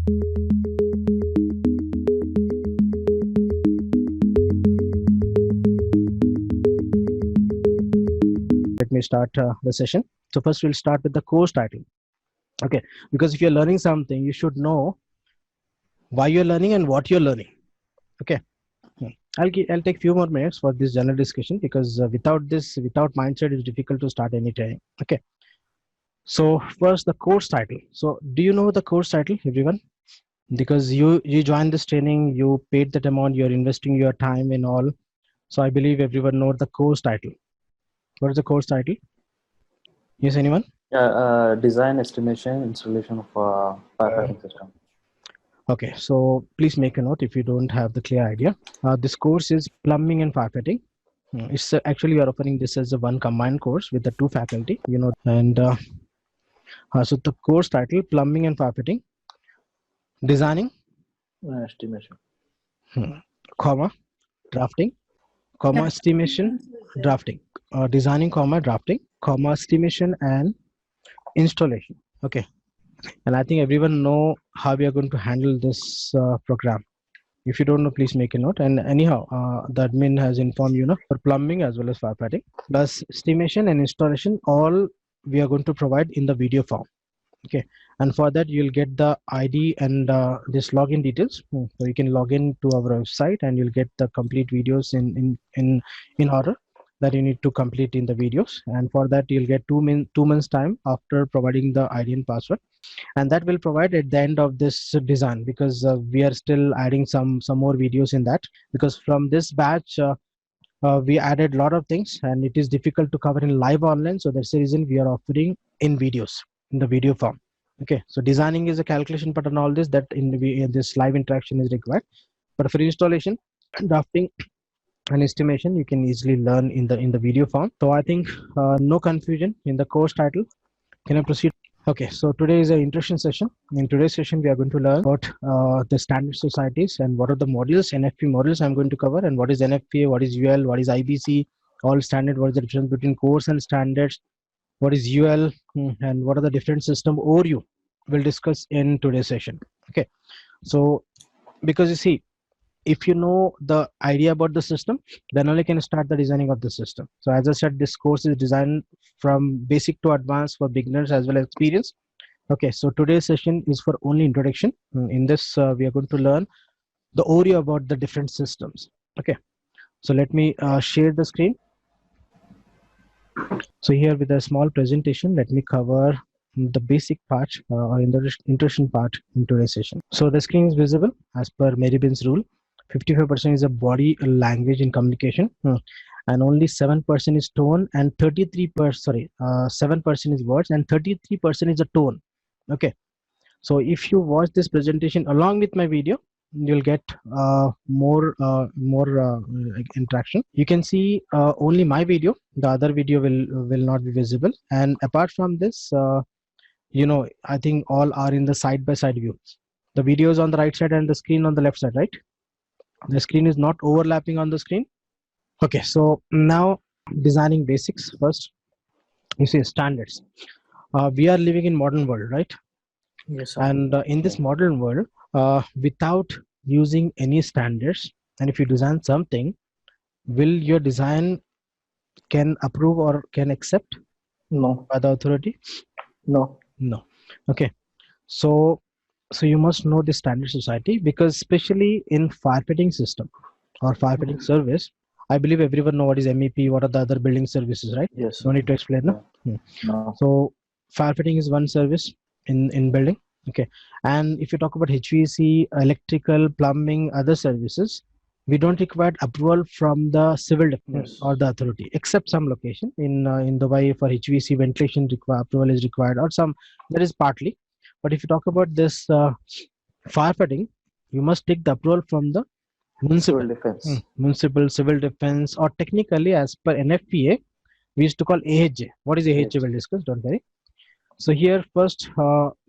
Let me start the session. So first we'll start with the course title. Okay, because if you're learning something, you should know why you're learning and what you're learning. Okay, I'll take few more minutes for this general discussion, because without mindset, it's difficult to start any training. Okay, so first the course title. So do you know the course title, everyone? Because you joined this training, you paid that amount, you're investing your time and all. So I believe everyone knows the course title. What is the course title? Yes, anyone? Design, estimation, installation of firefighting system. Okay, so please make a note if you don't have the clear idea. This course is plumbing and firefighting. It's actually we are offering this as a one combined course with the two faculty, you know. And so the course title: plumbing and firefighting, designing, Estimation, comma, drafting, comma, estimation, drafting, designing, comma, drafting, comma, estimation, and installation. Okay, and I think everyone know how we are going to handle this program. If you don't know, please make a note. And anyhow, the admin has informed you, for plumbing as well as firefighting, plus estimation and installation, all we are going to provide in the video form. Okay, and for that you'll get the ID and this login details. So you can log in to our website and you'll get the complete videos in order that you need to complete in the videos. And for that you'll get 2 months time after providing the ID and password, and that will provide at the end of this design, because we are still adding some more videos in that, because from this batch we added a lot of things and it is difficult to cover in live online. So that's the reason we are offering in videos, in the video form. Okay, so designing is a calculation part and all this, that in this live interaction is required. But for installation, drafting, and estimation, you can easily learn in the video form. So I think no confusion in the course title. Can I proceed? Okay, so today is an introduction session. In today's session, we are going to learn about the standard societies and what are the modules, NFP modules I'm going to cover, and what is NFPA, what is UL, what is IBC, all standard, what is the difference between course and standards, what is UL, and what are the different system ORU we'll discuss in today's session. Okay, so because you see, if you know the idea about the system, then only can start the designing of the system. So as I said, this course is designed from basic to advanced for beginners as well as experienced. Okay, so today's session is for only introduction. In this we are going to learn the overview about the different systems. Okay, so let me share the screen. So here with a small presentation, let me cover the basic part or in the introduction part in today's session. So the screen is visible as per Meribin's rule. 55% is a body language in communication, and only 7% is tone, and 7% is words, and 33% is a tone. Okay, so if you watch this presentation along with my video, you'll get more interaction. You can see only my video, the other video will not be visible. And apart from this, I think all are in the side by side view. The video is on the right side and the screen on the left side, right? The screen is not overlapping on the screen. Okay, so now designing basics first. You see standards. We are living in modern world, right? yes, sir. And in this modern world, without using any standards, and if you design something, will your design can approve or can accept? No. By the authority? No. Okay, so you must know the standard society, because especially in firefighting system or firefighting service, I believe everyone know what is M.E.P, what are the other building services, right? Yes. No need to explain. No. So firefighting is one service in building. Okay, and if you talk about HVAC, electrical, plumbing, other services, we don't require approval from the civil defense or the authority, except some location in Dubai for HVAC ventilation approval is required, or some that is partly. But if you talk about this firefighting, you must take the approval from the municipal defense. Municipal civil defense, or technically as per NFPA, we used to call AHJ. What is AHJ? We'll discuss. Don't worry. So here first,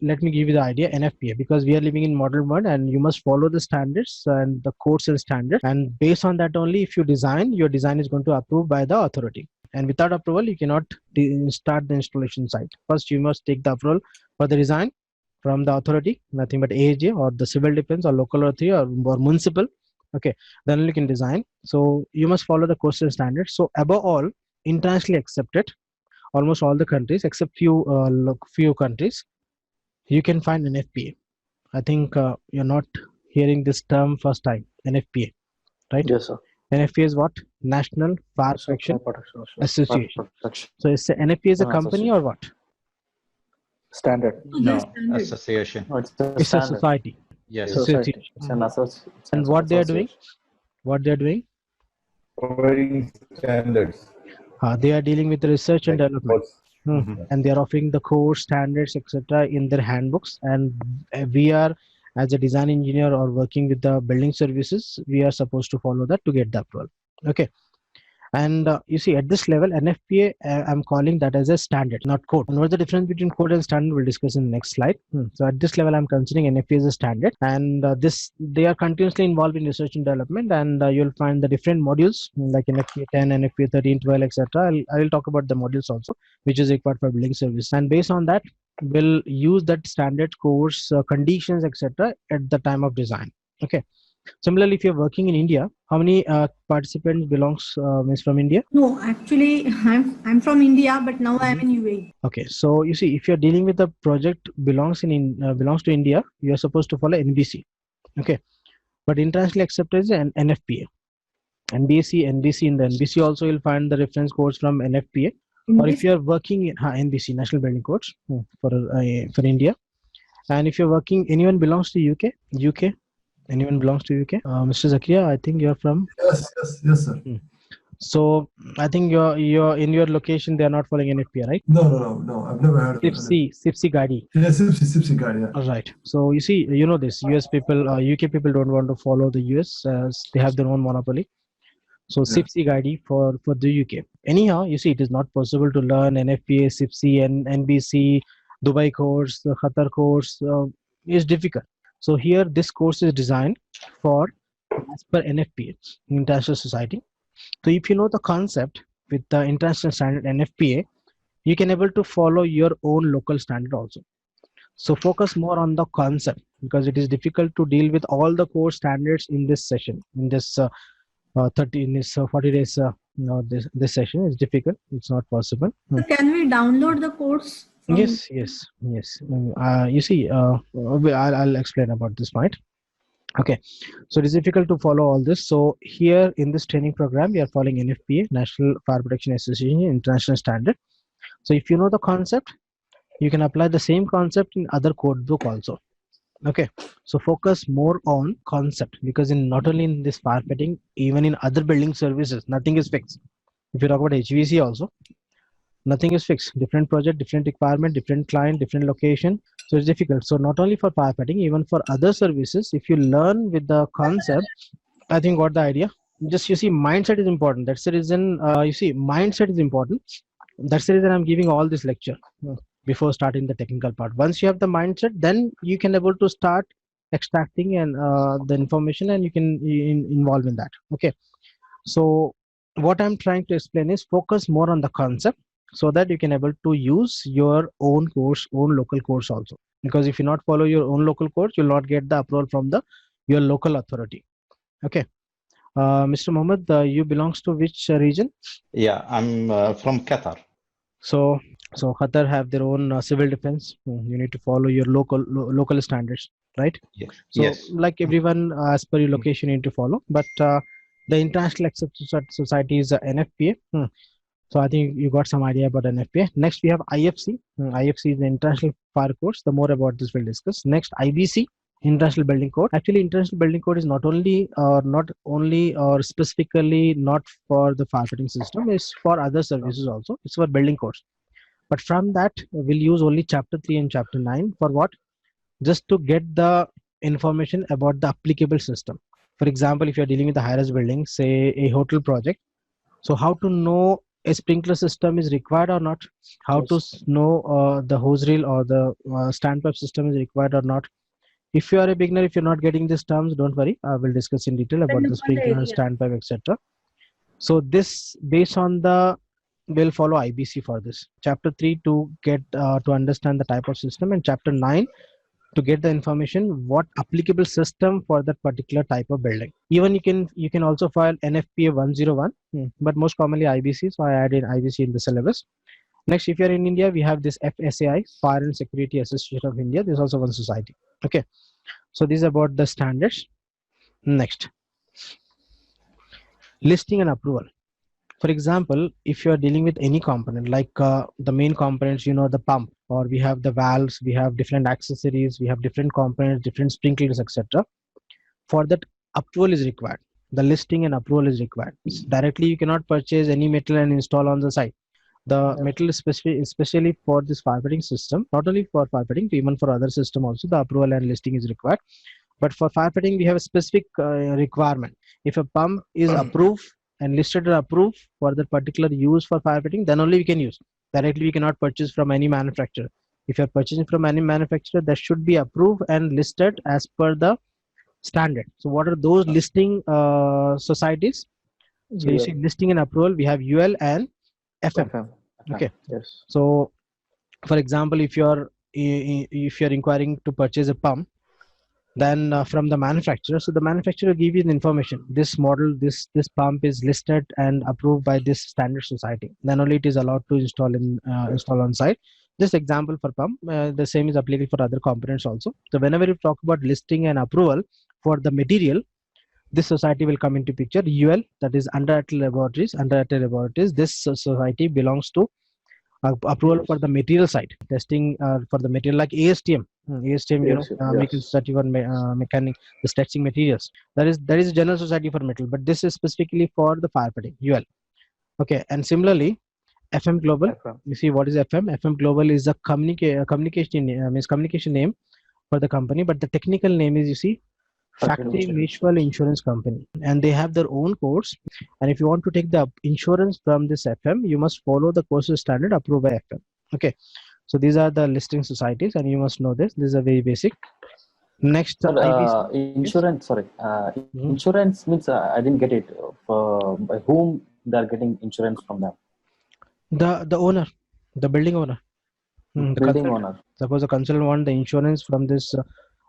let me give you the idea NFPA, because we are living in modern world and you must follow the standards and the codes and standards, and based on that only, if you design, your design is going to approve by the authority. And without approval, you cannot start the installation site. First, you must take the approval for the design, from the authority, nothing but AHJ or the civil defense or local authority or municipal. Okay, then you can design. So you must follow the course standards. So above all, internationally accepted, almost all the countries except few countries, you can find an FPA. I think you're not hearing this term first time, NFPA, right? Yes, sir. NFPA is what? National Fire Yes, sir. Protection Fire protection. Association. Protection. So is NFPA is a company or Association. what? Standard. No, association. No, it's a It's a standard. society. Yes. Society. Association. It's an And it's what an they are doing? association. What they are doing? Providing standards. They are dealing with research and like development. course. And they are offering the course standards, etc., in their handbooks. And we are, as a design engineer or working with the building services, we are supposed to follow that to get the approval. Okay. And you see, at this level, NFPA, I'm calling that as a standard, not code. And what's the difference between code and standard? We'll discuss in the next slide. So at this level, I'm considering NFPA as a standard, and they are continuously involved in research and development. And you'll find the different modules like NFPA 10, NFPA 13, 12, etc. I will talk about the modules also, which is required for building service. And based on that, we'll use that standard course conditions, etc. at the time of design. Okay. Similarly, if you're working in India, how many participants belongs is from India? No, actually, I'm from India, but now I'm in UAE. Okay, so you see, if you're dealing with a project belongs to India, you are supposed to follow NBC. Okay, but internationally accepted is an NFPA. NBC in the NBC also you'll find the reference codes from NFPA. Or if you're working in NBC, National Building Codes for India, and if you're working, anyone belongs to UK. Anyone belongs to UK? Mr. Zakia, I think you're from. Yes, sir. So I think you're in your location. They are not following NFPA, right? No. I've never heard of it. SIPSI Gadi. Yeah, SIPSI guide. Yeah. All right. So you see, you know this. US people, UK people don't want to follow the US. They have their own monopoly. So SIPSI Gadi for the UK. Anyhow, you see, it is not possible to learn NFPA, SIPSI, and NBC, Dubai course, the Qatar course. Is difficult. So here, this course is designed for as per NFPA, International Society. So if you know the concept with the international standard NFPA, you can able to follow your own local standard also. So focus more on the concept because it is difficult to deal with all the core standards in this session. In this 40 days, this session is difficult. It's not possible. So can we download the course? Yes. You see, I'll explain about this point. Okay, so it is difficult to follow all this. So here in this training program, we are following NFPA, National Fire Protection Association International Standard. So if you know the concept, you can apply the same concept in other code book also. Okay, so focus more on concept because in not only in this firefighting, even in other building services, nothing is fixed. If you talk about HVC also, nothing is fixed. Different project, different requirement, different client, different location. So it's difficult. So not only for firefighting, even for other services, if you learn with the concept, I think got the idea. Just you see, mindset is important. That's the reason. You see, mindset is important. That's the reason I'm giving all this lecture before starting the technical part. Once you have the mindset, then you can able to start extracting and the information, and you can involve in that. Okay. So what I'm trying to explain is focus more on the concept, so that you can able to use your own course, own local course also. Because if you not follow your own local course, you'll not get the approval from your local authority. Okay. Mr. Mohammed, you belongs to which region? Yeah, I'm from Qatar. So Qatar have their own civil defense. You need to follow your local standards, right? Yes. So Yes. like everyone, as per your location, you need to follow. But the International Accepted Society is NFPA. So I think you got some idea about NFPA. Next we have IFC. IFC is the International Fire Codes. The more about this we'll discuss. Next IBC, International Building Code. Actually, International Building Code is not only or specifically not for the firefighting system. It's for other services also. It's for building codes. But from that, we'll use only Chapter 3 and Chapter 9 for what? Just to get the information about the applicable system. For example, if you're dealing with a high-rise building, say a hotel project, so how to know a sprinkler system is required or not, how to know the hose reel or the standpipe system is required or not. If you are a beginner, if you're not getting these terms, don't worry, I will discuss in detail about the sprinkler, standpipe, etc. So this based on the will follow IBC for this. Chapter 3 to get to understand the type of system, and Chapter 9 to get the information what applicable system for that particular type of building. Even you can also file NFPA 101, but most commonly IBC, so I added IBC in the syllabus. Next, if you're in India, we have this FSAI, Fire and Security Association of India. There's also one society. Okay, so this is about the standards. Next, listing and approval. For example, if you are dealing with any component, like the main components, the pump, or we have the valves, we have different accessories, we have different components, different sprinklers, etc. For that, approval is required. The listing and approval is required. Directly, you cannot purchase any metal and install on the site. The metal is especially for this firefighting system, not only for firefighting, even for other system also, the approval and listing is required. But for firefighting, we have a specific requirement. If a pump is approved and listed or approved for the particular use for firefighting, then only we can use. Directly, we cannot purchase from any manufacturer. If you are purchasing from any manufacturer, that should be approved and listed as per the standard. So what are those listing societies? So you see listing and approval, we have UL and FM. Okay. Yes. So for example, if you're inquiring to purchase a pump, then from the manufacturer, so the manufacturer give you the information, this model, this pump is listed and approved by this standard society, then only it is allowed to install on site. This example for pump, the same is applicable for other components also. So whenever you talk about listing and approval for the material, this society will come into picture. UL, that is Untitled Laboratories. This society belongs to approval for the material side, testing for the material, like ASTM, Making Society for Mechanic, the testing materials. That is a general society for metal, but this is specifically for the firefighting, UL. Okay, and similarly, FM Global. You see what is FM? FM Global is a communication name for the company, but the technical name is, you see, Factory Mutual Insurance Company, and they have their own codes. And if you want to take the insurance from this FM, you must follow the courses standard approved by FM. Okay, so these are the listing societies, and you must know this. This is a very basic. Next, insurance. Sorry, insurance means I didn't get it. By whom they are getting insurance from them? The owner, the building owner. Building owner. Suppose the consultant want the insurance from this.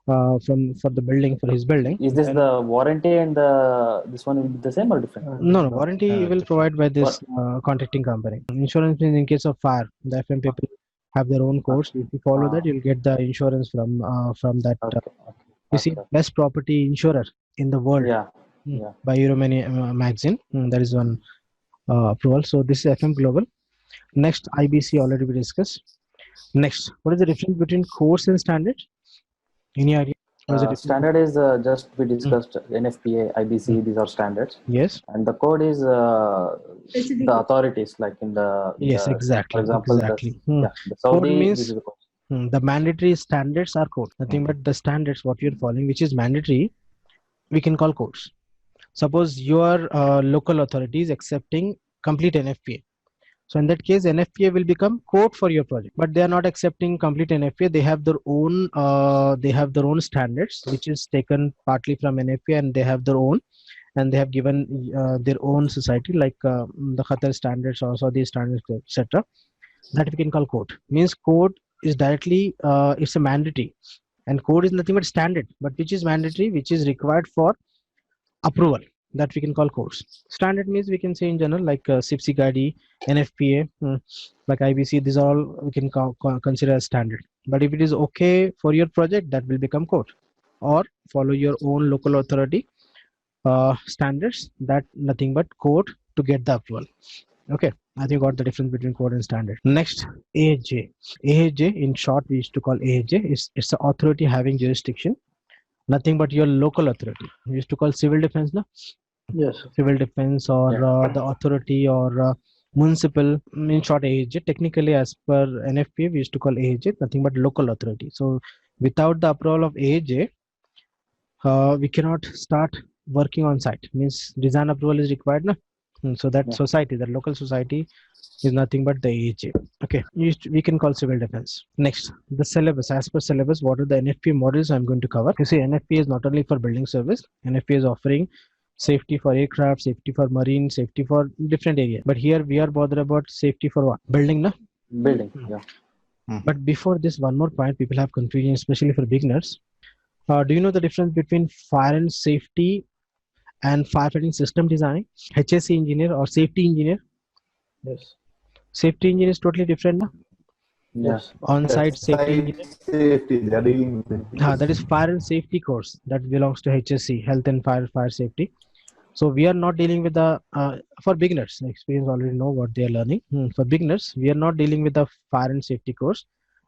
For the building, for his building. Is this the warranty and this one will be the same or different? No, warranty will provide by this contracting company. Insurance means in case of fire, the FM people have their own codes. If you follow that, you'll get the insurance from that. You see, best property insurer in the world. By Euromoney magazine. That is one approval. So this is FM Global. Next, IBC already we discussed. Next, what is the difference between course and standard? Any idea? Standard is just we discussed NFPA, IBC. These are standards. Yes. And the code is the authorities, like in the exactly. For example, exactly. The Saudi code means this is the code. The mandatory standards are code. Nothing but the standards what you're following, which is mandatory, we can call codes. Suppose your local authority is accepting complete NFPA. So in that case, NFPA will become code for your project, but they are not accepting complete NFPA. They have their own standards, which is taken partly from NFPA, and they have their own, and they have given their own society, like the Qatar standards, also these standards, etc. That we can call code. Means code is directly it's a mandatory, and code is nothing but standard, but which is mandatory, which is required for approval. That we can call codes. Standard means we can say in general, like CIPSI GADI, NFPA, like IBC, these are all we can consider as standard. But if it is okay for your project, that will become code, or follow your own local authority standards, that nothing but code to get the approval. Okay, I think got the difference between code and standard. Next, AHJ. AHJ, in short, we used to call AHJ, it's the authority having jurisdiction. Nothing but your local authority. We used to call civil defense, no? Yes. Civil defense, or the authority, or municipal, in short AHJ. Technically, as per NFPA, we used to call AHJ nothing but local authority. So without the approval of AHJ, we cannot start working on site. Means design approval is required, no? So that society, that local society, is nothing but the AHJ. Okay, we can call civil defense. Next, the syllabus. As per syllabus, what are the NFPA models I'm going to cover? You see, NFPA is not only for building service. NFPA is offering safety for aircraft, safety for marine, safety for different areas. But here we are bothered about safety for what? Building, no? Building, yeah. But before this, one more point people have confusion, especially for beginners. Do you know the difference between fire and safety and firefighting system design? HSC engineer or safety engineer? Yes. Safety engineer is totally different. No? Yes. On-site safety engineer. Safety. They are dealing with it. That is fire and safety course that belongs to HSC, health and fire safety. So we are not dealing with the for beginners. Experience already know what they are learning. For beginners, we are not dealing with the fire and safety course.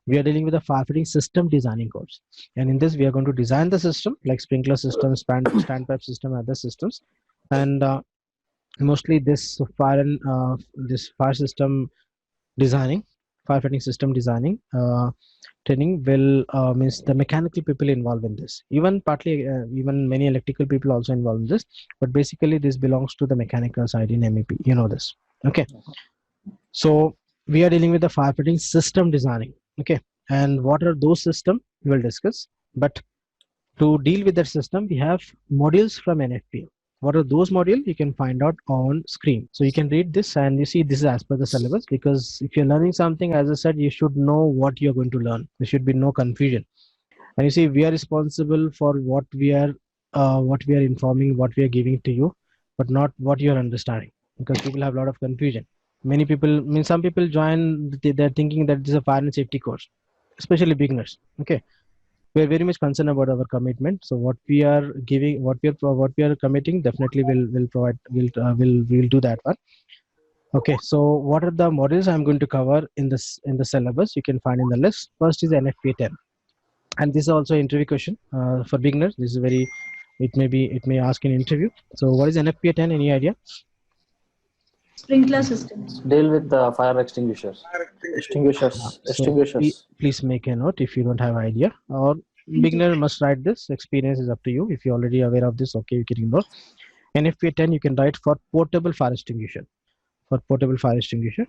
We are dealing with the firefighting system designing course. And in this, we are going to design the system like sprinkler system, standpipe system, other systems, and mostly this fire system designing, firefighting system designing training will means the mechanical people involved in this. Even partly, even many electrical people also involved in this. But basically, this belongs to the mechanical side in M.E.P. You know this, okay? So we are dealing with the firefighting system designing, okay? And what are those systems? We will discuss. But to deal with that system, we have modules from NFP. What are those modules? You can find out on screen. So you can read this and you see this is as per the syllabus, because if you're learning something, as I said, you should know what you're going to learn. There should be no confusion. And you see, we are responsible for what we are informing, what we are giving to you, but not what you're understanding, because people have a lot of confusion. Many people, some people join, they're thinking that this is a fire and safety course, especially beginners, okay? We're very much concerned about our commitment. So what we are giving, what we are committing, definitely will provide, will do that one. Okay, so what are the modules I'm going to cover in the syllabus? You can find in the list. First is NFPA 10, and this is also an interview question for beginners. This is very, it may ask in interview. So what is NFPA 10? Any idea? Sprinkler systems. Deal with fire extinguishers. Extinguishers. Please make a note if you don't have idea, or beginner must write this. Experience is up to you. If you're already aware of this, okay, you can ignore. NFPA 10 you can write for portable fire extinguisher. For portable fire extinguisher.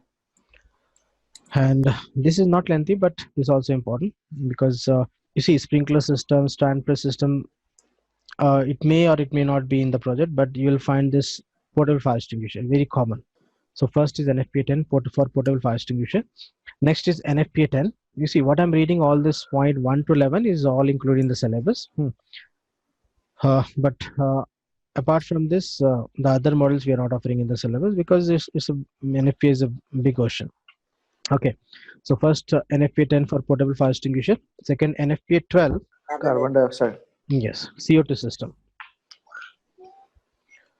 And this is not lengthy, but this is also important, because you see, sprinkler system, standpipe system, it may or it may not be in the project, but you will find this portable fire extinguisher, very common. So first is NFPA 10 for portable fire extinguisher. Next is NFPA 10. You see what I'm reading, all this point 1 to 11 is all included in the syllabus. But apart from this, the other models we are not offering in the syllabus, because NFPA is a big ocean. Okay, so first NFPA 10 for portable fire extinguisher. Second, NFPA 12. Carbon dioxide. Yes, CO2 system.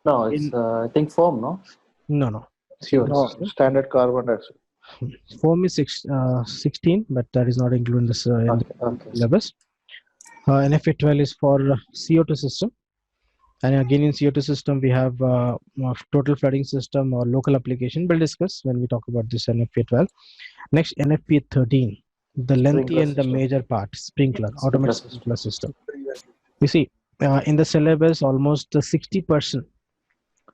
No, it's I think foam, no? No. CO2 No, system. standard carbon dioxide. Foam is 16, but that is not included in this in the syllabus. NFA 12 is for CO2 system, and again in CO2 system we have total flooding system or local application. We'll discuss when we talk about this NFA 12. Next, NFA 13, the lengthy and the major part, sprinkler, automatic sprinkler system. You see, in the syllabus almost 60%,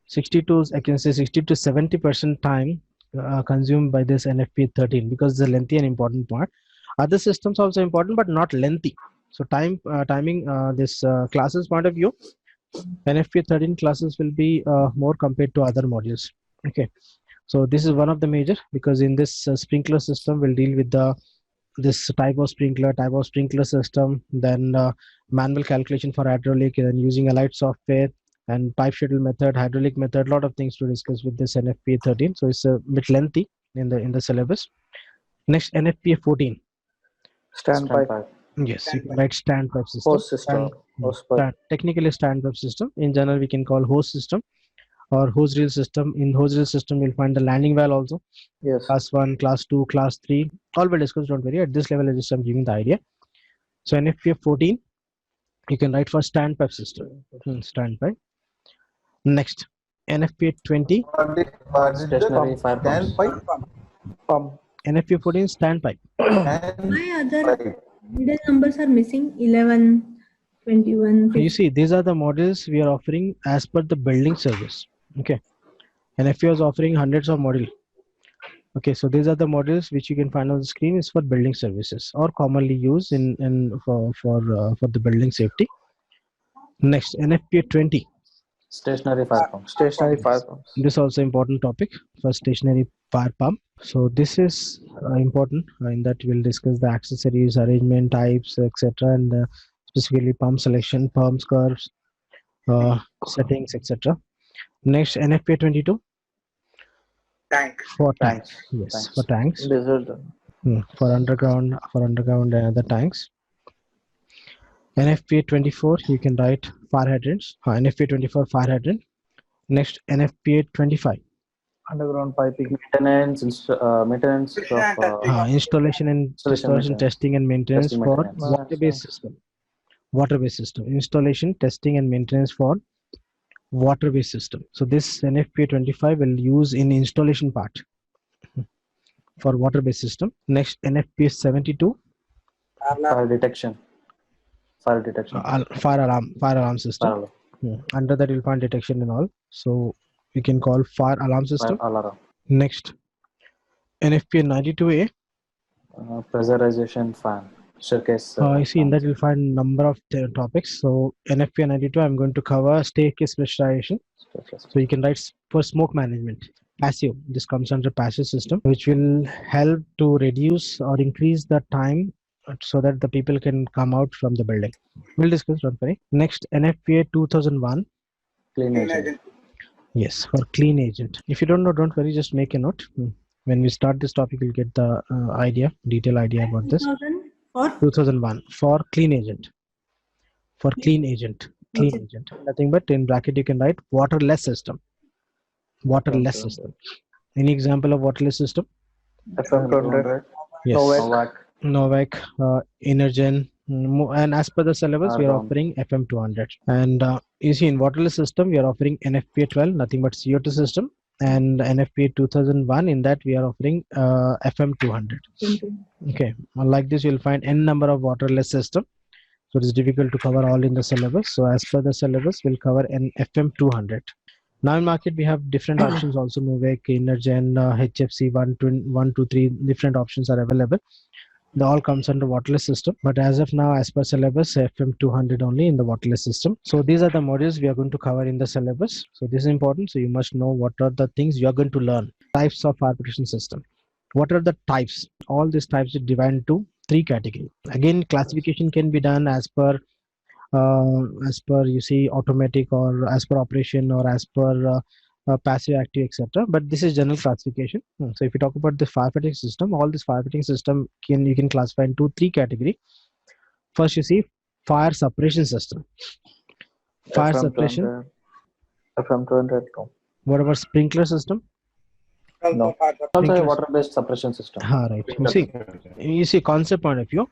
60 to 70% time consumed by this NFP 13, because the lengthy and important part. Other systems also important, but not lengthy. So timing this classes point of view, NFP 13 classes will be more compared to other modules. Okay, so this is one of the major, because in this sprinkler system we'll deal with this type of sprinkler system, then manual calculation for hydraulic, and using a light software, and pipe schedule method, hydraulic method, lot of things to discuss with this NFPA 13. So it's a bit lengthy in the syllabus. Next, NFPA 14. Standpipe. Yes, you can write standpipe system. Hose system. Technically standpipe system. In general, we can call hose system or hose reel system. In hose reel system, you'll find the landing valve also. Yes. Class 1, class 2, class 3. All will discuss, don't worry. At this level, I just am giving the idea. So NFPA 14, you can write for standpipe system. Standpipe. Next, NFPA 20. Stationary fire pumps. Pump. NFPA 14 standpipe. My other middle numbers are missing, 11, 21. 15. You see, these are the models we are offering as per the building service. Okay, NFPA is offering hundreds of models. Okay, so these are the models which you can find on the screen is for building services or commonly used for the building safety. Next, NFPA 20. Stationary fire pump. Stationary fire pumps. This is also important topic for stationary fire pump. So this is important. In that we'll discuss the accessories, arrangement types, etc., and specifically pump selection, pumps curves, settings, etc. Next, NFPA 22 for tanks. Yes, Tanks. for tanks. Diesel tank. For underground and other tanks. NFPA 24, you can write fire hydrants. NFPA 24 fire hydrant. Next, NFPA 25. Underground piping. Maintenance of Installation maintenance. testing and maintenance Testing for maintenance. water-based system. Water-based system. Installation, testing and maintenance for water-based system. So this NFPA 25 will use in installation part for water-based system. Next, NFPA 72. Fire detection. Fire Alarm system. Under that you'll find detection and all. So we can call fire alarm system. Fire alarm. Next, NFPA 92A. Pressurization fan. Staircase. You see, in that you'll find number of topics. So NFPA 92, I'm going to cover staircase pressurization. So you can write for smoke management. Passive. This comes under passive system, which will help to reduce or increase the time so that the people can come out from the building. We'll discuss, don't worry. Next, NFPA 2001. Clean agent. Yes, for clean agent. If you don't know, don't worry, just make a note. When we start this topic, you'll get the detailed idea about this. 2001 for clean agent. For clean agent. Clean agent. Nothing but in bracket you can write waterless system. Waterless system. Any example of waterless system? FM200. Yes. Novak. Energen. And as per the syllabus, we are offering FM200. And you see, in waterless system, we are offering NFPA 12, nothing but CO2 system. And NFPA 2001, in that we are offering FM200. Okay, like this, you'll find n number of waterless system. So it's difficult to cover all in the syllabus. So as per the syllabus, we'll cover an FM200. Now in market, we have different options also. Novak, Energen, HFC 1, 2, 3, different options are available. They all comes under waterless system, but as of now, as per syllabus, FM200 only in the waterless system. So these are the modules we are going to cover in the syllabus. So this is important. So you must know what are the things you are going to learn. Types of fire protection system. What are the types? All these types are divided into 3 categories. Again, classification can be done as per you see automatic, or as per operation, or as per passive, active, etc. But this is general classification. So if you talk about the firefighting system, all this firefighting system you can classify into 3 categories. First, you see fire suppression system. Fire suppression. FM200. What about sprinkler system? No. Also a water-based suppression system. Right. You see concept point of view.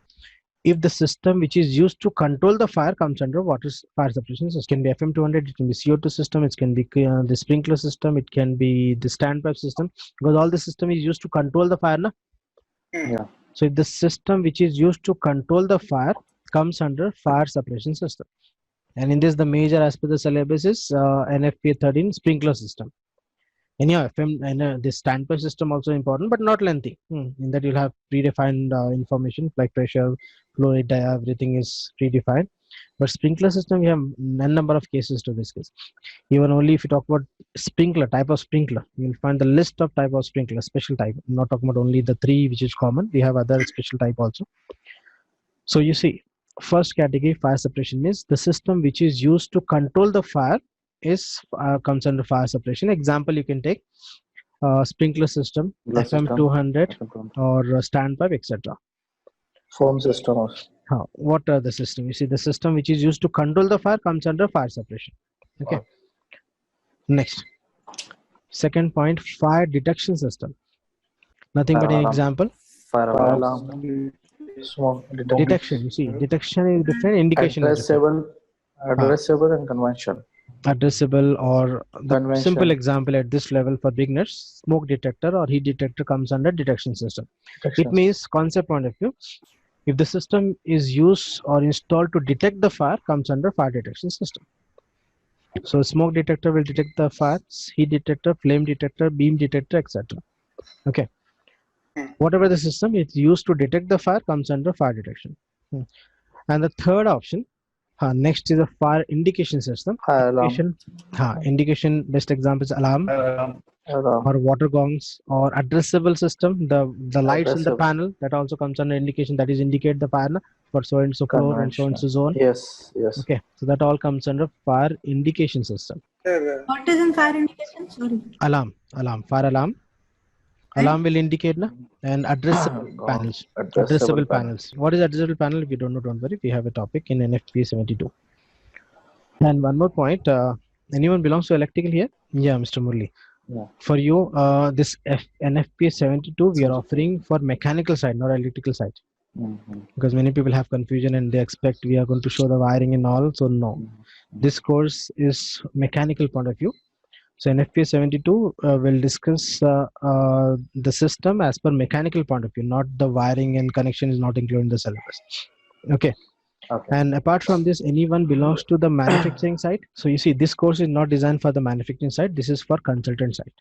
If the system which is used to control the fire comes under fire suppression system, it can be FM200, it can be CO2 system, it can be the sprinkler system, it can be the standpipe system, because all the system is used to control the fire. Na? Yeah. So if the system which is used to control the fire comes under fire suppression system. And in this, the major as per the syllabus is NFPA 13 sprinkler system. Anyhow, FM and the standpipe system also important, but not lengthy. In that you'll have predefined information like pressure, flow rate, everything is predefined. But sprinkler system, we have n number of cases to discuss. Even only if you talk about sprinkler, type of sprinkler, you'll find the list of type of sprinkler, special type. I'm not talking about only the 3 which is common. We have other special type also. So you see, first category fire suppression is the system which is used to control the fire is comes under fire suppression. Example you can take sprinkler system, FM200 or standpipe, etc. Foam system also. What are the system? You see, the system which is used to control the fire comes under fire suppression. Okay. Wow. Next, second point, fire detection system. Nothing fire but alarm. An example. Fire alarm. Smoke detection. You see, detection is different, indication is different. Addressable and conventional. Addressable or the simple example at this level for beginners, smoke detector or heat detector comes under detection system. It means concept point of view, if the system is used or installed to detect the fire comes under fire detection system. So smoke detector will detect the fires, heat detector, flame detector, beam detector, etc. Okay. Whatever the system is used to detect the fire comes under fire detection. And the third option, Next is a fire indication system. Fire alarm. Indication best example is alarm Alarm. or water gongs or addressable system. The lights in the Addressable. panel that also comes under indication, that is indicate the fire for so and so floor and so and so zone. Yes, yes. Okay, so that all comes under fire indication system. What is in fire indication? Sorry. Alarm, fire alarm. Alarm will indicate na, and addressable panels. Addressable panels. What is addressable panel? If you don't know, don't worry. We have a topic in NFPA 72. And one more point. Anyone belongs to electrical here? Yeah, Mr. Murli. Yeah. For you, this NFPA 72 we are offering for mechanical side, not electrical side. Because many people have confusion and they expect we are going to show the wiring and all. So no, this course is mechanical point of view. So NFPA 72 will discuss the system as per mechanical point of view, not the wiring and connection is not included in the syllabus. Okay. And apart from this, anyone belongs to the manufacturing side. So you see, this course is not designed for the manufacturing side. This is for consultant side.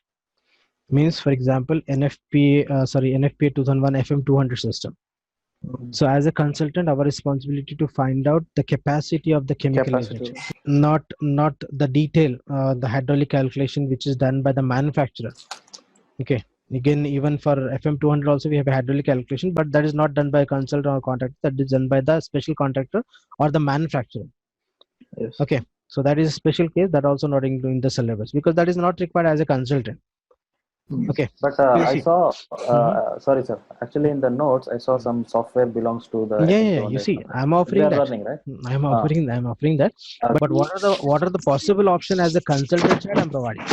Means, for example, NFPA 2001 FM 200 system. So as a consultant, our responsibility to find out the capacity of the chemical agent, not the detail, the hydraulic calculation which is done by the manufacturer. Okay. Again, even for FM 200 also we have a hydraulic calculation, but that is not done by a consultant or contractor. That is done by the special contractor or the manufacturer. Yes. Okay. So that is a special case that also not including the syllabus because that is not required as a consultant. Okay. But I saw, sorry sir, actually in the notes, I saw some software belongs to the... Yeah, you see, I'm offering that. Learning, right? I'm offering that. But what are the possible option as a consultant side I'm providing?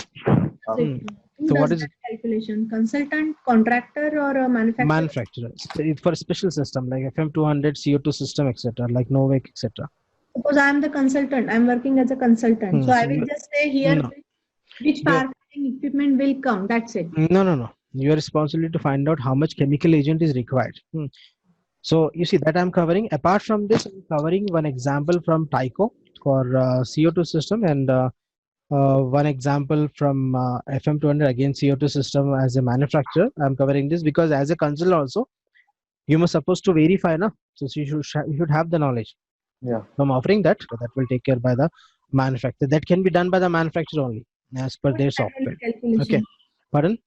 So what is that calculation? Consultant, contractor, or a manufacturer? Manufacturer. For a special system like FM 200, CO2 system, etc., like Novec, etc. Suppose I am the consultant. I'm working as a consultant. So I will just say here which fire fighting equipment will come. That's it. No. Your responsibility to find out how much chemical agent is required. So you see that I'm covering. Apart from this, I'm covering one example from Tyco for CO2 system and one example from FM 200 again CO2 system as a manufacturer. I'm covering this because as a consultant also, you must supposed to verify, na? So you should have the knowledge. Yeah. So I'm offering that. So that will take care by the manufacturer. That can be done by the manufacturer only as per their software. Okay. Pardon?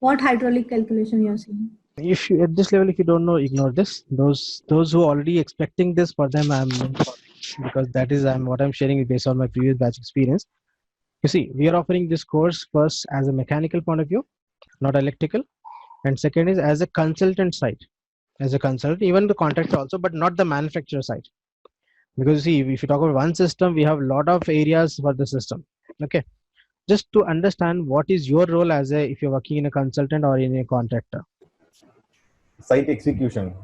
What hydraulic calculation you are saying? If you, at this level, if you don't know, ignore this. Those who are already expecting this, for them I'm because that is what I'm sharing based on my previous batch experience. You see, we are offering this course first as a mechanical point of view, not electrical, and second is as a consultant side. As a consultant, even the contractor also, but not the manufacturer side. Because see, if you talk about one system, we have a lot of areas for the system. Okay. Just to understand what is your role as a, if you're working in a consultant or in a contractor. Site execution.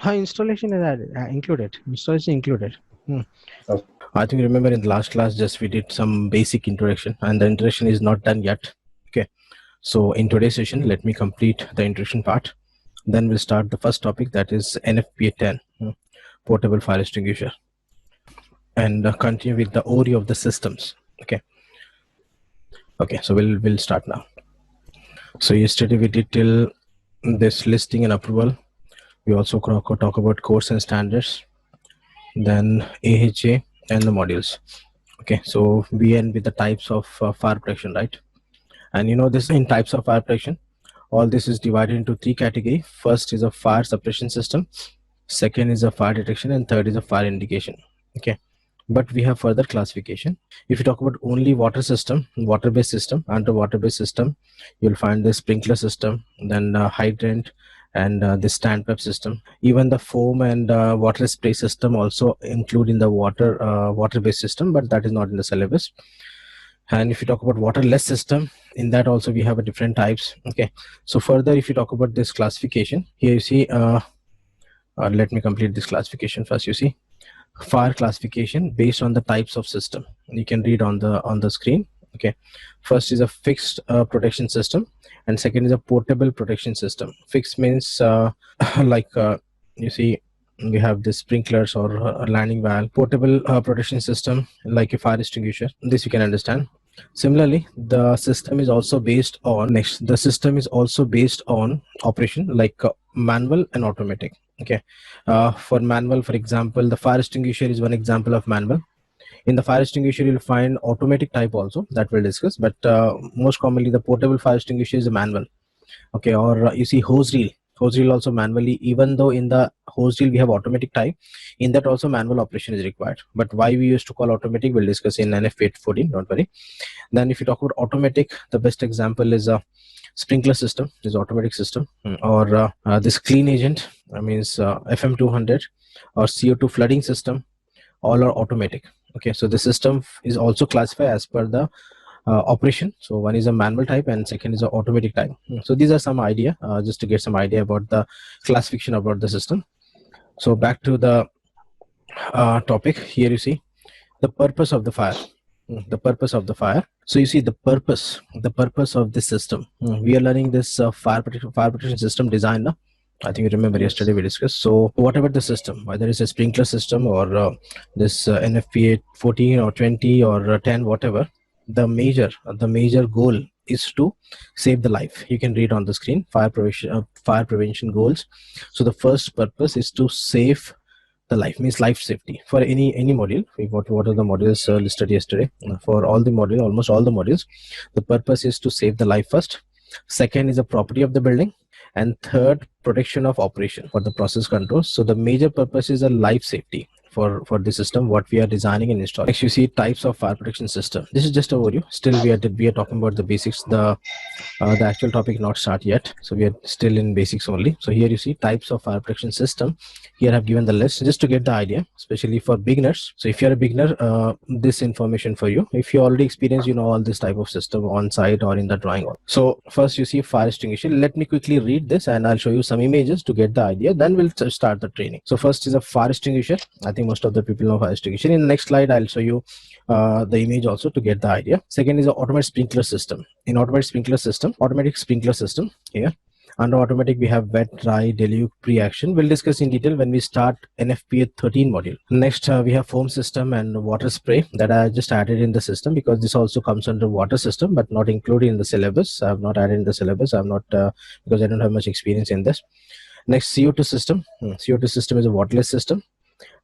Installation is added, included. Installation included. Okay. I think remember in the last class just we did some basic introduction and the introduction is not done yet. Okay. So in today's session, let me complete the introduction part. Then we'll start the first topic, that is NFPA 10, portable fire extinguisher, and continue with the overview of the systems. Okay, so we'll start now. So yesterday we did till this listing and approval. We also talk about course and standards, then AHA and the modules. Okay, so we end with the types of fire protection, right? And you know this in types of fire protection, all this is divided into three categories. First is a fire suppression system, second is a fire detection, and third is a fire indication. Okay, but we have further classification. If you talk about only water system, water-based system, under water-based system, you'll find the sprinkler system, then hydrant, and the standpipe system. Even the foam and water spray system also include in the water-based system, but that is not in the syllabus. And if you talk about waterless system, in that also we have a different types. Okay, so further if you talk about this classification, here you see, let me complete this classification first. You see, fire classification based on the types of system. You can read on the screen. Okay, first is a fixed protection system, and second is a portable protection system. Fixed means like you see, we have the sprinklers or a landing valve. Portable protection system like a fire extinguisher. This you can understand. Similarly, the system is also based on operation like manual and automatic. Okay, for manual, for example, the fire extinguisher is one example of manual. In the fire extinguisher, you'll find automatic type also that we'll discuss, but most commonly the portable fire extinguisher is a manual. Okay, or you see hose reel. Hose reel also manually, even though in the hose reel we have automatic type, in that also manual operation is required. But why we used to call automatic, we'll discuss in NF 814, don't worry. Then if you talk about automatic, the best example is a sprinkler system, is automatic system, or this clean agent, means FM200, or CO2 flooding system, all are automatic. Okay, so the system is also classified as per the operation. So one is a manual type and second is an automatic type. So these are some idea, just to get some idea about the classification about the system. So back to the topic. Here you see the purpose of the fire. The purpose of the fire. So you see the purpose of this system. We are learning this fire protection system design now. I think you remember yesterday we discussed. So whatever the system, whether it's a sprinkler system or this NFP 14 or 20 or 10, whatever, the major goal is to save the life. You can read on the screen, fire prevention goals. So the first purpose is to save the life, means life safety. For any module, what are the modules listed yesterday? For all the module, almost all the modules, the purpose is to save the life first. Second is the property of the building, and third, protection of operation for the process control. So the major purpose is a life safety for the system what we are designing and installing. Next, you see types of fire protection system. This is just a overview. Still we are talking about the basics. The actual topic not start yet, so we are still in basics only. So here you see types of fire protection system. Here I've given the list just to get the idea, especially for beginners. So if you're a beginner, this information for you. If you already experienced, you know all this type of system on site or in the drawing. So first you see fire extinguisher. Let me quickly read this and I'll show you some images to get the idea. Then we'll start the training. So first is a fire extinguisher. I think most of the people know fire extinguisher. In the next slide, I'll show you the image also to get the idea. Second is an automatic sprinkler system. In automatic sprinkler system here. Under automatic, we have wet, dry, deluge, pre-action. We'll discuss in detail when we start NFPA 13 module. Next, we have foam system and water spray that I just added in the system because this also comes under water system, but not included in the syllabus. I have not added in the syllabus. I'm not because I don't have much experience in this. Next, CO2 system. CO2 system is a waterless system.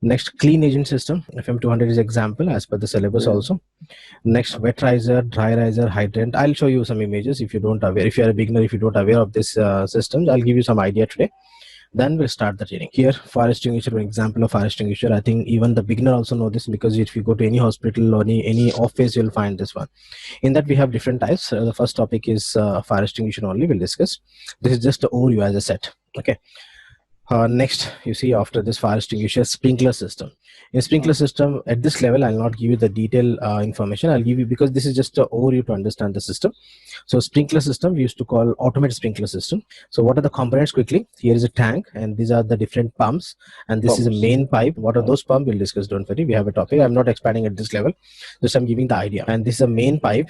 Next, clean agent system. FM200 is example as per the syllabus also. Next, wet riser, dry riser, hydrant. I'll show you some images if you don't aware. If you're a beginner, if you don't aware of this systems, I'll give you some idea today. Then we'll start the training. Here, fire extinguisher, an example of fire extinguisher. I think even the beginner also know this because if you go to any hospital or any office, you'll find this one. In that we have different types. The first topic is fire extinguisher only. We'll discuss. This is just the overview as a set. Okay. Next, you see after this fire extinguisher, sprinkler system. In sprinkler system, at this level, I'll not give you the detailed information. I'll give you because this is just an overview to understand the system. So sprinkler system, we used to call automated sprinkler system. So what are the components quickly? Here is a tank and these are the different pumps. And this is a main pipe. What are those pumps? We'll discuss, don't worry. We have a topic. I'm not expanding at this level. Just I'm giving the idea. And this is a main pipe.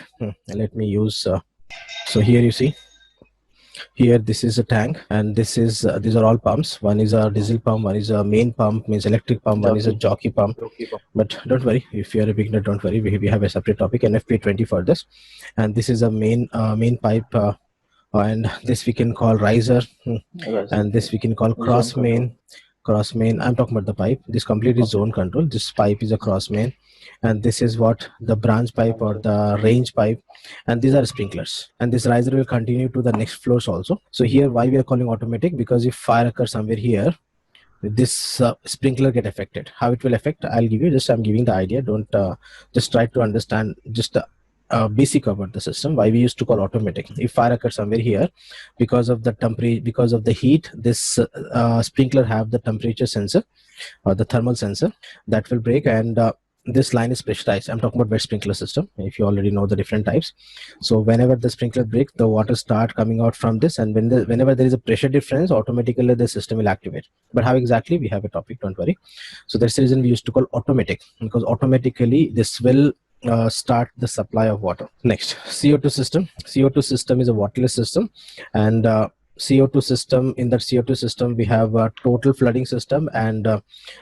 Let me use, so here you see. Here this is a tank and this is these are all pumps. One is a diesel pump, one is a main pump, means electric pump, one is a jockey pump. But don't worry, if you are a beginner, don't worry, we have a separate topic, NFP 20 for this. And this is a main pipe, and this we can call riser, and this we can call cross main. I'm talking about the pipe. This complete is zone control. This pipe is a cross main, and this is what the branch pipe or the range pipe, and these are sprinklers. And this riser will continue to the next floors also. So here why we are calling automatic, because if fire occurs somewhere here, this sprinkler get affected. How it will affect, I'll give you, I'm giving the idea. Don't just try to understand just basic about the system, why we used to call automatic. If fire occurs somewhere here, because of the temperature, because of the heat, this sprinkler have the temperature sensor or the thermal sensor that will break, and this line is pressurized. I'm talking about wet sprinkler system, if you already know the different types. So whenever the sprinkler breaks, the water start coming out from this, and whenever there is a pressure difference, automatically the system will activate. But how exactly, we have a topic, don't worry. So that's the reason we used to call automatic, because automatically this will start the supply of water. Next, CO2 system. CO2 system is a waterless system, and CO2 system, in that CO2 system we have a total flooding system and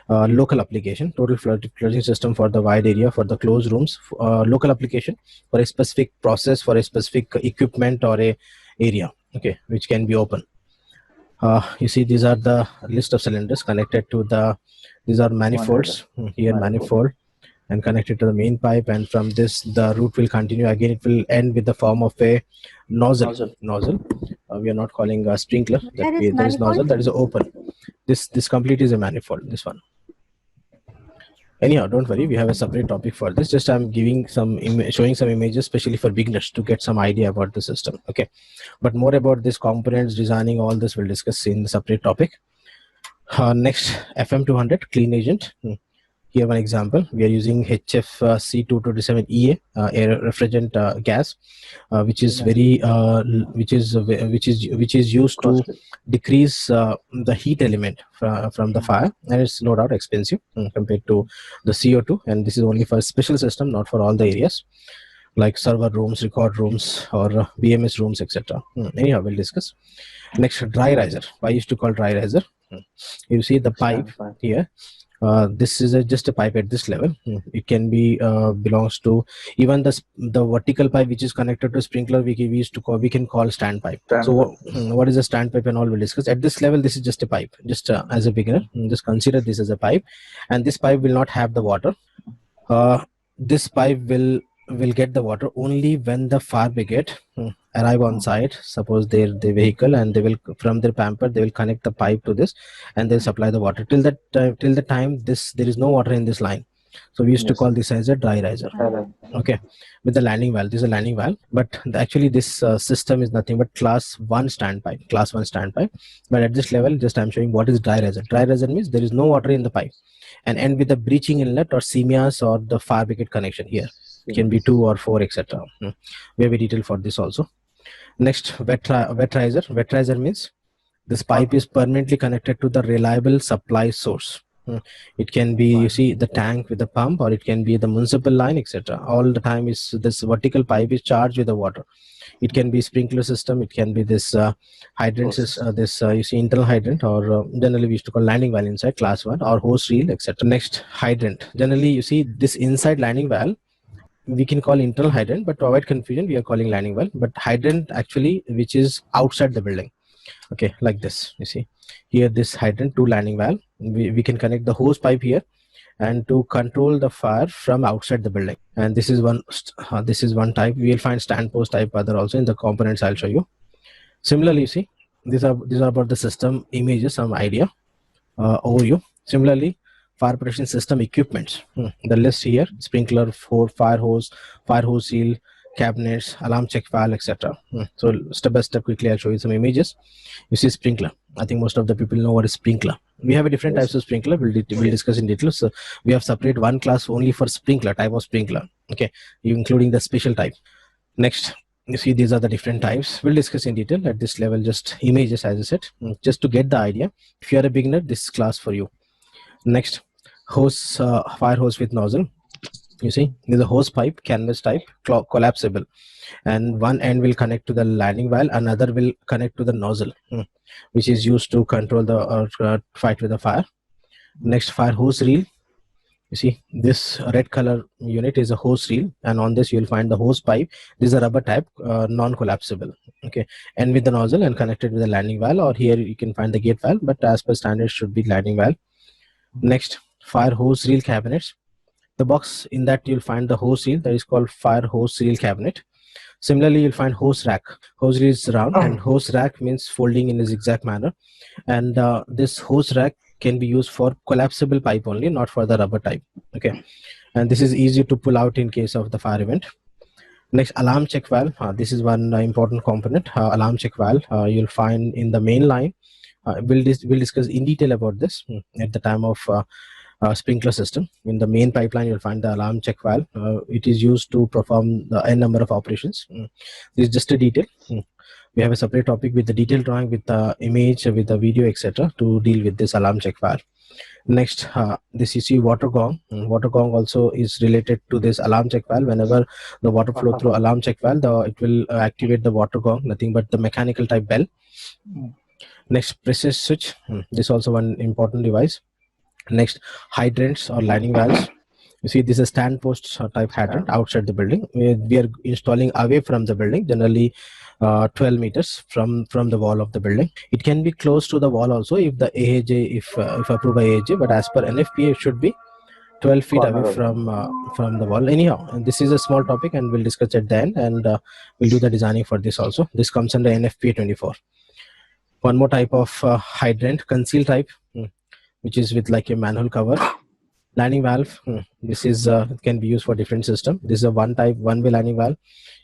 local application. Total flooding system for the wide area, for the closed rooms, local application for a specific process, for a specific equipment or a area, okay, which can be open. You see, these are the list of cylinders connected to the, these are manifolds. Here manifold, and connected to the main pipe, and from this the route will continue. Again, it will end with the form of a nozzle. We are not calling a sprinkler. That there is nozzle, that is open. This complete is a manifold, this one. Anyhow, don't worry, we have a separate topic for this. Just I'm giving some showing some images, especially for beginners, to get some idea about the system. Okay, but more about this components designing, all this we'll discuss in the separate topic. Next, FM200 clean agent. Here one example, we are using HFC227EA, air refrigerant gas, which is very which is used to decrease the heat element from the fire, and it's no doubt expensive compared to the CO2. And this is only for a special system, not for all the areas like server rooms, record rooms, or BMS rooms, etc. Anyhow, we'll discuss. Next, dry riser. Why used to call dry riser? You see the pipe here. This is just a pipe at this level. It can be belongs to even the vertical pipe which is connected to sprinkler. We can call standpipe. So what is a standpipe and all we'll discuss. At this level, this is just a pipe. Just as a beginner, just consider this as a pipe, and this pipe will not have the water. This pipe will get the water only when the fire brigade arrive on site. Suppose the vehicle, and they will, from their pamper, they will connect the pipe to this, and they'll supply the water. Till the time there is no water in this line. So we used to call this as a dry riser. Okay, with the landing valve. This is a landing valve, but actually this system is nothing but class 1 standpipe. But at this level, just I'm showing what is dry riser. Dry riser means there is no water in the pipe, and end with the breaching inlet or semias or the fire brigade connection. Here it can be 2 or 4, etc. We have a detail for this also. Next, wet riser. Wet riser means this pipe is permanently connected to the reliable supply source. It can be, you see, the tank with the pump, or it can be the municipal line, etc. All the time is this vertical pipe is charged with the water. It can be sprinkler system. It can be this hydrant, you see, internal hydrant, or generally we used to call landing valve inside, class 1, or hose reel, etc. Next, hydrant. Generally, you see, this inside landing valve we can call internal hydrant, but to avoid confusion, we are calling landing valve. But hydrant actually, which is outside the building. Okay, like this. You see here, this hydrant to landing valve. We can connect the hose pipe here, and to control the fire from outside the building. And this is one type. We will find stand post type other also in the components. I'll show you. Similarly, you see, these are about the system images, some idea overview. Similarly, fire protection system equipments. The list here: sprinkler, fire hose seal, cabinets, alarm check valve, etc. So step by step, quickly I'll show you some images. You see sprinkler. I think most of the people know what is sprinkler. We have a different types of sprinkler. We'll discuss in detail. So we have separate one class only for sprinkler, type of sprinkler. Okay, including the special type. Next, you see, these are the different types. We'll discuss in detail at this level. Just images, as I said, just to get the idea. If you are a beginner, this is class for you. Next, hose, fire hose with nozzle. You see, there's a hose pipe, canvas type, collapsible, and one end will connect to the landing valve, another will connect to the nozzle, which is used to control the fight with the fire. Next, fire hose reel. You see, this red color unit is a hose reel, and on this you will find the hose pipe. This is a rubber type, non-collapsible. Okay, and with the nozzle and connected with the landing valve, or here you can find the gate valve, but as per standard should be landing valve. Next, fire hose reel cabinets. The box in that you'll find the hose reel, that is called fire hose reel cabinet. Similarly, you'll find hose rack. Hose reel is round, and hose rack means folding in a zigzag manner. And this hose rack can be used for collapsible pipe only, not for the rubber type. Okay, and this is easy to pull out in case of the fire event. Next, alarm check valve. This is one important component. Alarm check valve you'll find in the main line. We'll discuss in detail about this at the time of sprinkler system. In the main pipeline, you'll find the alarm check valve. It is used to perform the n number of operations. This is just a detail. We have a separate topic with the detailed drawing, with the image, with the video, etc., to deal with this alarm check valve. Next, this you see water gong. Water gong also is related to this alarm check valve. Whenever the water flow through alarm check valve, it will activate the water gong, nothing but the mechanical type bell. Next, pressure switch. This is also one important device. Next, hydrants or lining valves. You see, this is a stand post type hydrant outside the building. We are installing away from the building, generally 12 meters from the wall of the building. It can be close to the wall also if the AHJ, if approved by AHJ, but as per NFPA, it should be 12 feet away from the wall. Anyhow, and this is a small topic, and we'll discuss at the end, and we'll do the designing for this also. This comes under NFPA 24. One more type of hydrant, conceal type, which is with like a manhole cover. Landing valve, this is can be used for different system. This is a one-way landing valve.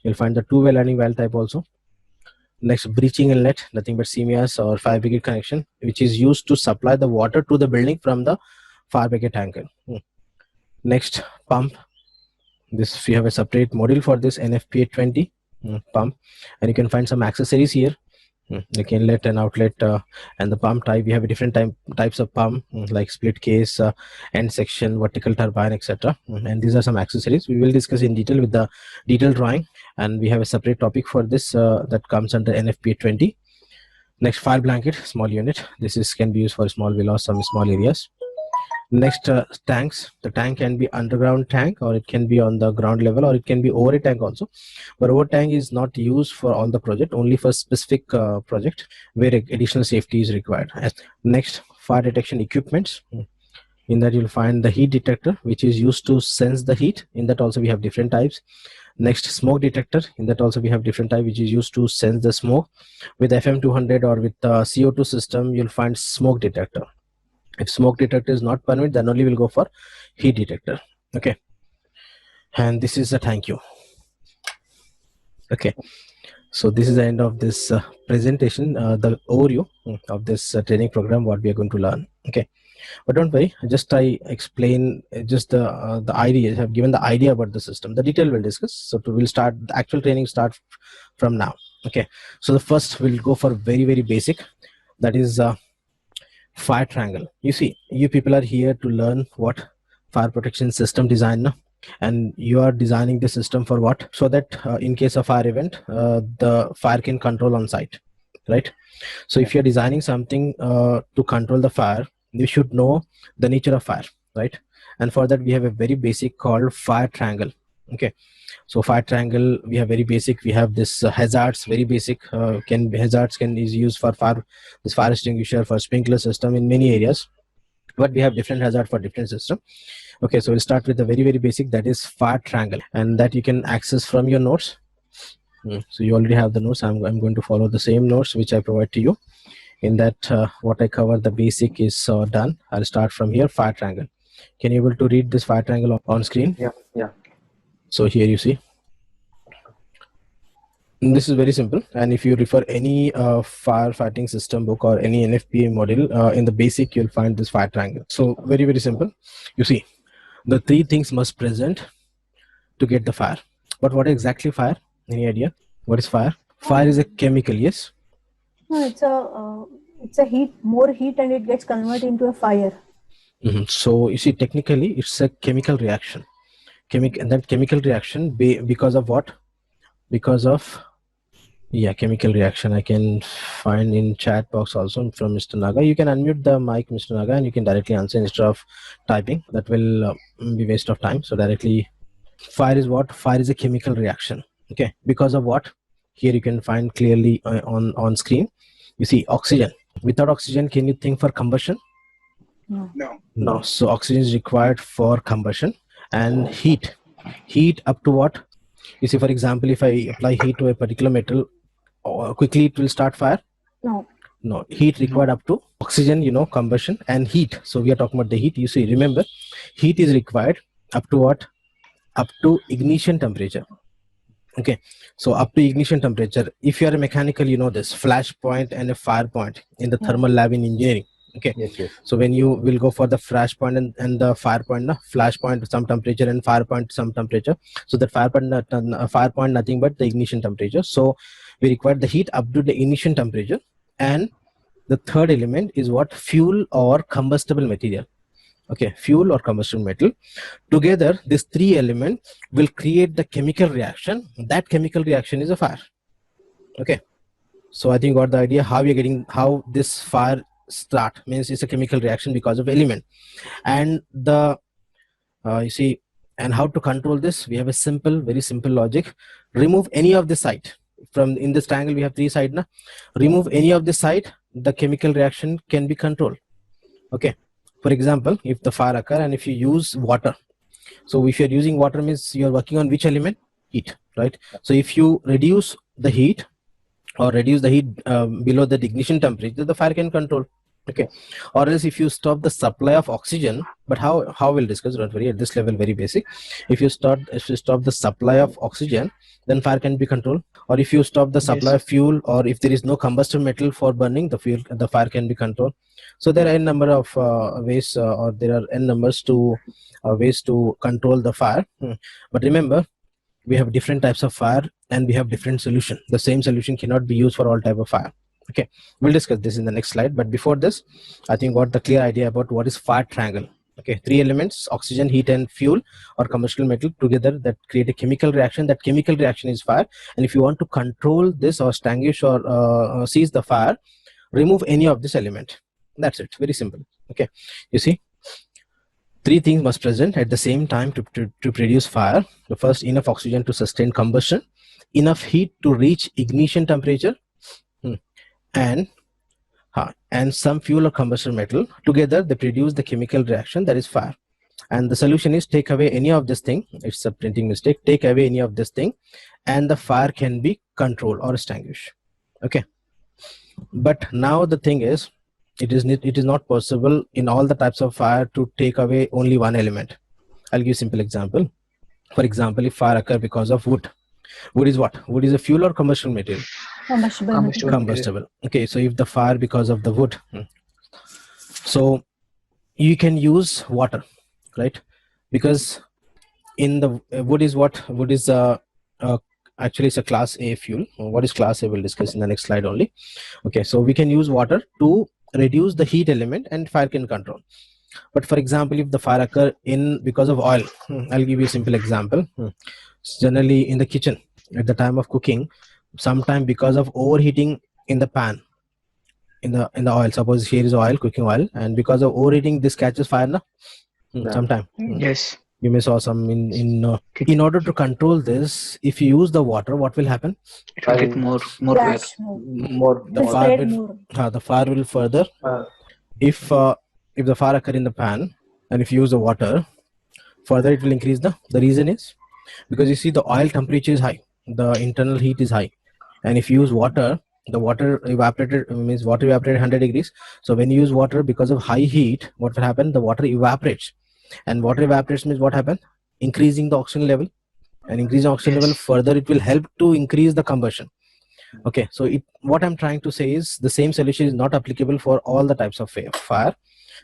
You'll find the two-way landing valve type also. Next, breaching inlet, nothing but CMS or fire brigade connection, which is used to supply the water to the building from the fire brigade tanker. Next, pump. This we have a separate module for this NFPA 20 pump, and you can find some accessories here. Like inlet and outlet, and the pump type. We have a different types of pump, like split case, end section, vertical turbine, etc. And these are some accessories we will discuss in detail with the detailed drawing, and we have a separate topic for this that comes under NFPA 20. Next, fire blanket, small unit. This is can be used for small villas, some small areas. Next, tanks. The tank can be underground tank, or it can be on the ground level, or it can be over a tank also. But over tank is not used for all the project, only for specific project where additional safety is required. Next, fire detection equipments. In that you'll find the heat detector, which is used to sense the heat. In that also we have different types. Next, smoke detector. In that also we have different type, which is used to sense the smoke. With FM200 or with CO2 system, you'll find smoke detector. If smoke detector is not permitted, then only we'll go for heat detector. Okay. And this is a thank you. Okay. So this is the end of this presentation, the overview of this training program, what we are going to learn. Okay. But don't worry, just I explain just the idea. I have given the idea about the system. The detail we'll discuss. So we'll start, the actual training start from now. Okay. So the first we'll go for very, very basic. That is fire triangle. You see, you people are here to learn what fire protection system design, and you are designing the system for what? So that in case of fire event, the fire can control on site, right? So if you're designing something to control the fire, you should know the nature of fire, right? And for that we have a very basic called fire triangle. Okay. So fire triangle, we have very basic. We have this hazards, very basic. Hazards is used for fire extinguisher, for sprinkler system in many areas. But we have different hazard for different system. Okay, so we'll start with the very, very basic, that is fire triangle, and that you can access from your notes. So you already have the notes. I'm going to follow the same notes which I provide to you. In that, what I cover, the basic is done. I'll start from here. Fire triangle. Can you able to read this fire triangle on screen? Yeah. So here you see. This is very simple, and if you refer any firefighting system book or any NFPA module, in the basic you'll find this fire triangle. So very, very simple. You see, the three things must present to get the fire. But what exactly fire? Any idea? What is fire? Fire is a chemical, yes? No, it's a heat, more heat, and it gets converted into a fire. So you see, technically it's a chemical reaction. And that chemical reaction because of what? Because of chemical reaction. I can find in chat box also from Mr. Naga. You can unmute the mic, Mr. Naga, and you can directly answer instead of typing. That will be waste of time. So directly, fire is what? Fire is a chemical reaction. Okay, because of what? Here you can find clearly on screen. You see oxygen. Without oxygen, can you think for combustion? No. So oxygen is required for combustion. And heat up to what? You see, for example, if I apply heat to a particular metal, quickly it will start fire? No. Heat required up to oxygen, combustion and heat. So we are talking about the heat. You see, remember, heat is required up to what? Up to ignition temperature. Okay. So up to ignition temperature. If you are a mechanical, you know this flash point and a fire point in the thermal lab in engineering. Okay. Yes. So when you will go for the flash point and the fire point, flash point some temperature and fire point some temperature. So the fire point nothing but the ignition temperature. So we require the heat up to the ignition temperature. And the third element is what? Fuel or combustible material. Okay, fuel or combustible metal. Together, these three elements will create the chemical reaction. That chemical reaction is a fire. Okay. So I think you got the idea how this fire start. Means it's a chemical reaction because of element. And the you see, And how to control this? We have a simple, very simple logic. Remove any of the site. From in this triangle, we have 3 sides. Remove any of the site, the chemical reaction can be controlled. Okay. For example, if the fire occur and if you use water. So if you're using water means you're working on which element? Heat, right? So if you reduce the heat or reduce the heat below the ignition temperature, the fire can control. Okay. Or else if you stop the supply of oxygen, but how we'll discuss, don't worry, at this level very basic. If you stop the supply of oxygen, then fire can be controlled. Or if you stop the supply of fuel, or if there is no combustible metal for burning, the fire can be controlled. So there are n number of ways, or there are n numbers to ways to control the fire. But remember, we have different types of fire and we have different solution. The same solution cannot be used for all type of fire. Okay, we'll discuss this in the next slide. But before this, I think got the clear idea about what is fire triangle. Okay, 3 elements: oxygen, heat, and fuel or combustible metal together that create a chemical reaction. That chemical reaction is fire. And if you want to control this or extinguish or seize the fire, remove any of this element. That's it. Very simple. Okay, you see, 3 things must present at the same time to produce fire. The first, enough oxygen to sustain combustion, enough heat to reach ignition temperature, and some fuel or combustible metal. Together they produce the chemical reaction that is fire. And the solution is take away any of this thing. It's a printing mistake. Take away any of this thing and the fire can be controlled or extinguished. Okay, but now the thing is, it is not possible in all the types of fire to take away only one element. I'll give you a simple example. For example, if fire occur because of wood. Wood is what? Wood is a fuel or combustible material? Combustible. Okay, so if the fire because of the wood, so you can use water, right? Because in the wood is what? Wood is actually it's a class A fuel. What is class A? We'll discuss in the next slide only. Okay, so we can use water to reduce the heat element and fire can control. But for example, if the fire occur because of oil, I'll give you a simple example. Generally in the kitchen at the time of cooking, sometime because of overheating in the pan, in the oil, suppose here is oil, cooking oil, and because of overheating this catches fire sometime. Yes. You may saw some in order to control this, if you use the water, what will happen? It will get more wet. The fire will further. If the fire occur in the pan and if you use the water, further it will increase the reason is because you see the oil temperature is high, the internal heat is high, and if you use water, the water evaporated 100 degrees. So when you use water because of high heat, what will happen? The water evaporates, and water evaporates means what happen? Increasing the oxygen level, and increasing oxygen level further it will help to increase the combustion. Okay, so what I'm trying to say is the same solution is not applicable for all the types of fire.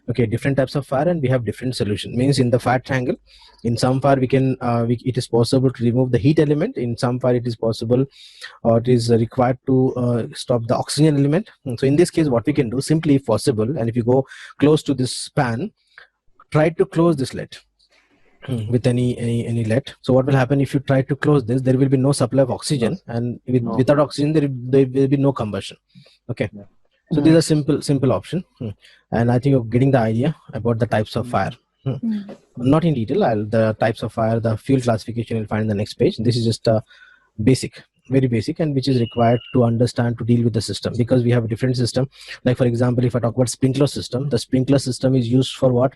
Okay, different types of fire and we have different solution. Means in the fire triangle, in some fire we can it is possible to remove the heat element. In some fire it is possible or it is required to stop the oxygen element. So in this case, what we can do, simply if possible, and if you go close to this pan, try to close this lid with any lead. So what will happen if you try to close this? There will be no supply of oxygen, and without oxygen there will be no combustion. Okay, so these are simple option, and I think you're getting the idea about the types of fire. Not in detail. The types of fire, the fuel classification you'll find in the next page. This is just a basic, very basic, and which is required to understand to deal with the system, because we have a different system. Like for example, if I talk about sprinkler system, the sprinkler system is used for what?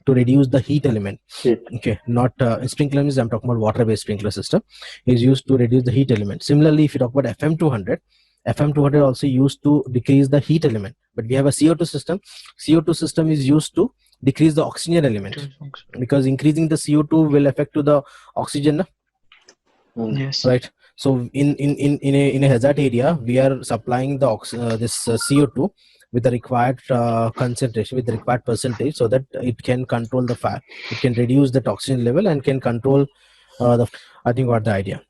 To reduce the heat element. Okay, not sprinkler means I'm talking about water-based sprinkler system is used to reduce the heat element. Similarly, if you talk about FM200 also used to decrease the heat element. But we have a CO2 system. CO2 system is used to decrease the oxygen element, because increasing the CO2 will affect to the oxygen. Yes. Right. So in a hazard area, we are supplying the this CO2 with the required concentration, with the required percentage, so that it can control the fire. It can reduce the oxygen level and can control the. I think what the idea.